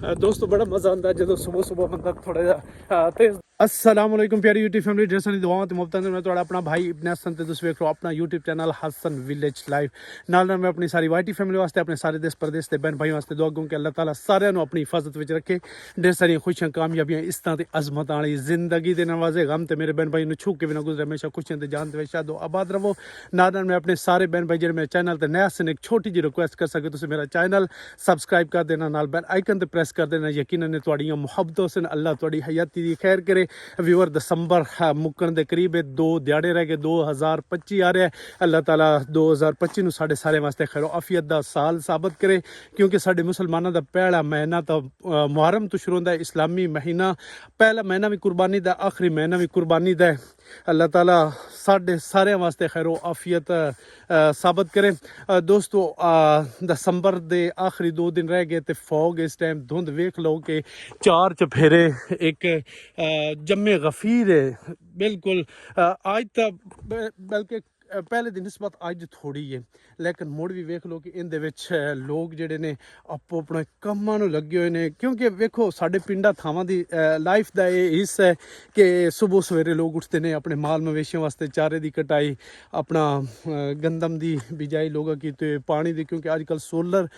दोस्तों बड़ा मज़ा आता है जो सुबह सुबह बंदा थोड़ा जिहा तेज। अस्सलाम वालेकुम प्यारी यूट्यूब फैमिली, जैसा नहीं दुआवां ते मुफ्तां मैं थोड़ा अपना भाई इब्न हसन ते तुसीं वेख लो अपना YouTube channel Hasan village life. नाल मैं अपनी सारी वाईटी फैमिली वास्ते अपने सारे देश प्रदेश के बहन भाई वास्ते दुआ अगूं कि अल्लाह ताला सारिਆਂ ਨੂੰ अपनी हिफाजत में रखे, ढेर सारियां खुशियां कामयाबियां इस तरह की अजमत वाली जिंदगी के नवाजे गम ते मेरे बहन भाई ने छू के भी ना गुजरे, हमेशा खुशियां ते जान ते शादो आबाद रवो। नाल मैं अपने सारे बहन भाई जो मेरे चैनल ते नया सन एक छोटी जी रिक्वेस्ट कर सके तुसीं मेरा चैनल सबसक्राइब कर देना, नाल बेल आइकन ते प्रेस कर देना। यकीनन तुहाड़ियां मुहब्बतों से अल्लाह तुहाड़ी हयाती दी खैर करे। व्यूअर दसंबर मुक्कण दे करीब है, 2 दिहाड़े रह गए, 2025 आ रहा है। अल्लाह ताला 2025 नूं साढ़े सारे वास्ते खैरो आफियत दा साल साबित करे, क्योंकि साडे मुसलमानों दा पहला महीना तो मुहर्रम तो शुरू होंदा है, इस्लामी महीना। पहला महीना भी कुर्बानी दा, आखिरी महीना भी कुर्बानी दा। अल्लाह ताला साढ़े सारे वास्ते खैरो आफियत साबित करे। दोस्तों दसंबर दे आखिरी 2 दिन रह गए तो फॉग इस टाइम धुंध वेख लो कि 4 चफेरे एक जम्मे गफीर है बिल्कुल। आज तो बल्कि पहले दिन नस्बत अज थोड़ी है, लेकिन मुड़ भी वेख लो कि इन लोग जोड़े ने आपो अपने कामां नूं लगे हुए ने, क्योंकि वेखो साडे पिंडा थावां दी लाइफ का ये हिस्सा है कि सुबह सवेरे लोग उठते हैं, अपने माल मवेशियों वास्ते चारे की कटाई, अपना गंदम की बिजाई लोगों की पानी की, क्योंकि अजकल सोलर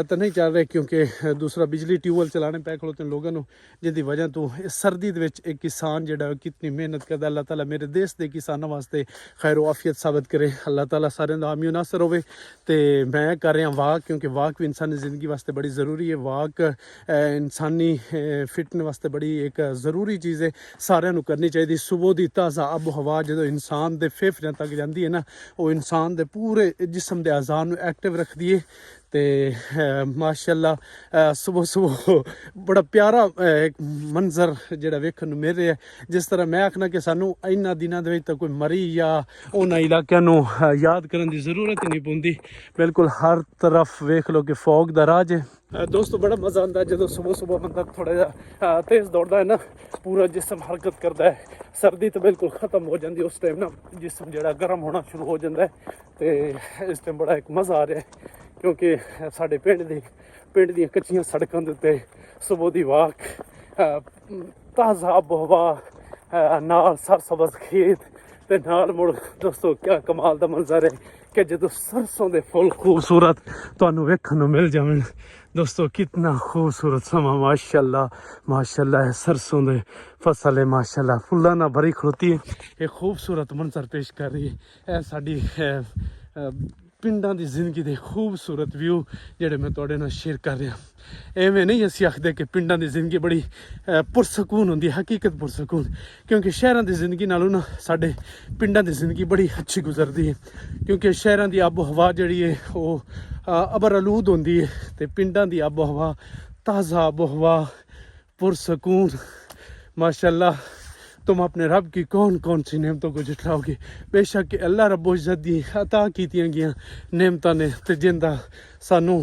तो नहीं चल रहे, क्योंकि दूसरा बिजली ट्यूबवैल चलाने पै खलोते लोगों को, जिसकी वजह तो सर्दी एक किसान जो कितनी मेहनत करता। अल्लाह ताला मेरे देश के किसानों वास्ते खैर आफियत साबित करे, अल्लाह ताला सारे दा हामी नासर होवे। तो मैं कर रहा वाक, क्योंकि वाक भी इंसानी ज़िंदगी वास्ते बड़ी ज़रूरी है। वाक इंसानी फिटनेस वास्ते बड़ी एक ज़रूरी चीज़ है, सारिਆਂ ਨੂੰ करनी चाहिए। सुबह की ताज़ा आबो हवा जो इंसान के फेफड़ियां तक जाती है ना, वो इंसान के पूरे जिसम के अज़ा नूं एक्टिव रखती है। तो माशाअल्लाह सुबह सुबह बड़ा प्यारा एक मंजर जो वेखण नूं मिल रहा है। जिस तरह मैं आखना कि सानू इन्हां दिनां दे विच तां कोई मरी या उन्हां इलाकिਆਂ नूं याद करन दी ज़रूरत ही नहीं पौंदी, बिल्कुल हर तरफ वेख लो कि फॉग दा राज है। दोस्तों बड़ा मज़ा आता है जो सुबह सुबह बंदा थोड़ा जिहा तेज़ दौड़ता है ना, पूरा जिसम हरकत करता है। सर्दी तो बिल्कुल ख़त्म हो जाती है, उस टाइम ना जिसम जो गर्म होना शुरू हो जाता है। तो इस टाइम बड़ा एक मज़ा आ रहा है, क्योंकि साढ़े पिंड दी कच्चियां सड़कों के उत्ते सुबह की वाक, ताज़ा आबो हवा, नाल सरसब्ज़ खेत, ते नाल मुड़ दोस्तों क्या कमाल का मंजर है कि जो सरसों के फुल खूबसूरत तुहानूं वेखण नूं मिल जावन। दोस्तों कितना खूबसूरत समा, माशाअल्लाह माशाअल्लाह है। सरसों दे फसल है माशाअल्लाह, फुल्लां नाल भरी खड़ोती है, एक खूबसूरत मंजर पेश कर रही है। साडी पिंडां दी जिंदगी दे खूबसूरत व्यू जेह्ड़े मैं तुहाडे नाल शेयर कर रहा। एवें नहीं असीं आखदे कि पिंडां दी जिंदगी बड़ी पुरसकून होंदी है, हकीकत पुरसकून, क्योंकि शहरां दी जिंदगी नालों ना साडे पिंडां दी जिंदगी बड़ी अच्छी गुजरदी है। क्योंकि शहरां दी आबो हवा जिहड़ी है वो अबर आलूद होंदी है, ते पिंडां दी आबो हवा ताज़ा आबो हवा पुरसकून। माशाअल्लाह तुम अपने रब की कौन कौन सी नेमतों को झुठलाओगे। बेशक अल्लाह रब्बुल इज़्ज़त दी अता कीतियां गईयां नेमतां ने, ते जिंदा सानू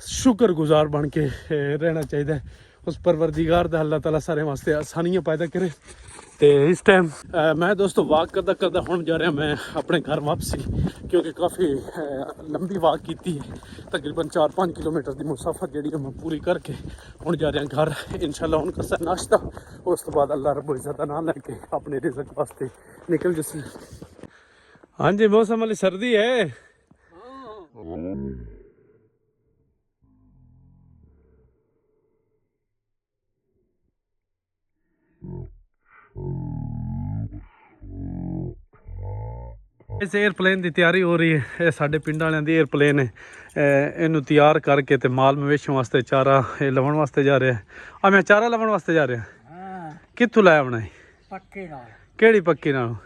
शुक्र गुजार बन के रहना चाहिए। उस परवरदिगार दा अल्लाह ताला सारे वास्ते आसानियां पैदा करे। तो इस टाइम मैं दोस्तों वाक करता करता हुण जा रहा मैं अपने घर वापसी, क्योंकि काफ़ी लंबी वाक की है, तकरीबन 4-5 किलोमीटर की मुसाफर जी मैं पूरी करके हुण जा रहा घर। इंशाअल्लाह हुण करसा नाश्ता, उस तो बाद अल्लाह रब्बुल इज़्ज़त दा नाम लैके अपने रिज़्क वास्ते निकल जसी। हाँ जी मौसम वाली सर्दी है। इस एयरप्लेन की तैयारी हो रही है, ये साढ़े पिंड वालियां दी एयरप्लेन है। इनू तैयार करके ते माल मवेशियों वास्ते चारा लवन वास्ते जा रहा है। आ मैं चारा लवन वास्ते जा रहा। कित्थों लाया बनाई? पक्की नाल। केड़ी पक्की नाल?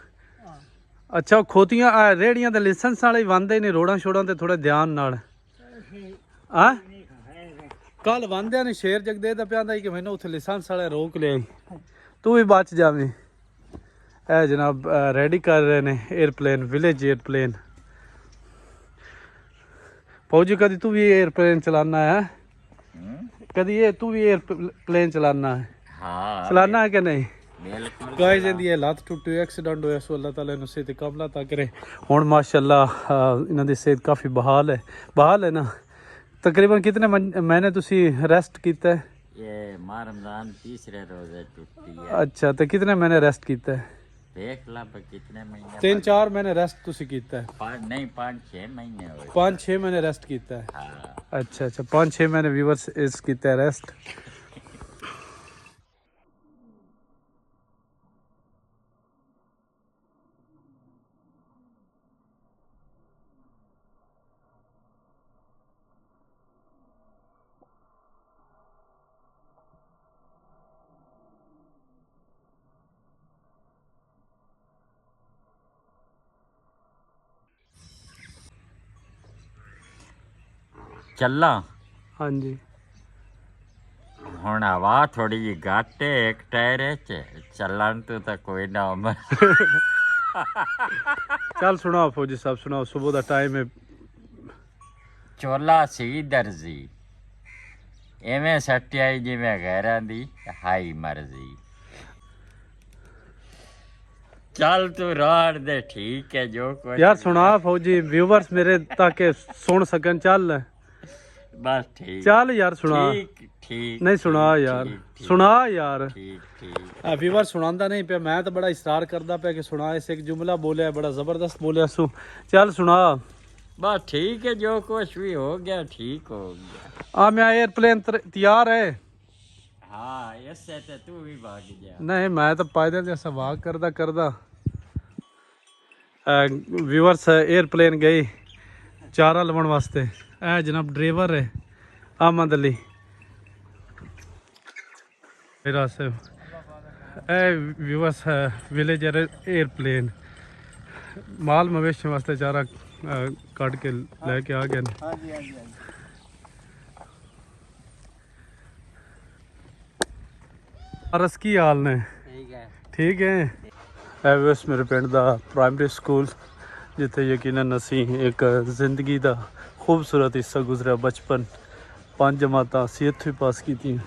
अच्छा खोतियां रेहड़ियां दे लाइसेंस वाले वंदे ने रोडां शोडां ते थोड़े ध्यान नाल। हां कल वंदे ने शेर जगदे दा पियांदा कि मैनू उत्थे लाइसेंस वाले रोक लिया, तू भी बच जावीं। है जनाब रेडी कर रहे ने एयरप्लेन, विलेज एयरप्लेन। फौजी कभी तू भी एयरप्लेन चलाना है? कभी ये तू भी एयरप्लेन चलाना है? हाँ चलाना है कि नहीं? गाइस इहदी लत्त टुटी, एक्सीडेंट होया, सो अल्लाह ताला इन्हू सेहत कामला ता करे। हुण माशाअल्लाह इन्हां दी सेहत काफ़ी बहाल है ना। तकरीबन कितने महीने तुसी रेस्ट कीता है? ये माह रमजान तीसरे रोजे टूटी है। अच्छा तो कितने महीने रेस्ट कीता है? देख ला पर कितने महीने 3-4 महीने रेस्ट तुसी कीता है? 5-6 महीने हो 5-6 महीने रेस्ट कीता है। हाँ। अच्छा अच्छा 5-6 महीने व्यूअर्स इस कीता है रेस्ट। चला हाँ जी हुण हवा थोड़ी जी घट है एक टायर च चलन तो कोई ना उमर। चल सुनाओ फौजी साहब सुनाओ, सुबह का टाइम है। चोला सी दर्जी एवें सटियाई जिवें गैरां दी हाई मर्जी। चल तू राड़ दे ठीक है जो कुछ यार सुना फौजी, व्यूवर्स मेरे ताकि सुन सकन। चल बस ठीक चल यार सुना। ठीक ठीक नहीं सुना यार, सुना यार। ठीक ठीक व्यूवर सुनांदा नहीं पे, मैं तो बड़ा इसरार करदा पे कि सुना। इस एक जुमला बोलिया बड़ा जबरदस्त बोलिया सु। चल सुना। बस ठीक है जो कुछ भी हो गया ठीक हो गया। आ मैं एयरप्लेन तैयार है। हाँ इससे तो तू भी भाग जा। नहीं मैं तो पैदल जैसा वाक करदा करदा। व्यूवर्स एयरप्लेन गई चारा लवन वास्ते। ए जनाब ड्राइवर है अहमद अली मेरा से। व्यूवर्स विलेजर एयरप्लेन माल मवेशी वास्ते चारा कट के लेके आ गए। अरस की हाल ने? ठीक है बस मेरे पिंड दा प्राइमरी स्कूल जिथे यकीनन असी एक जिंदगी दा खूबसूरत हिस्सा गुजरा। बचपन 5 जमातां असी इत्थों ही पास कीतियां।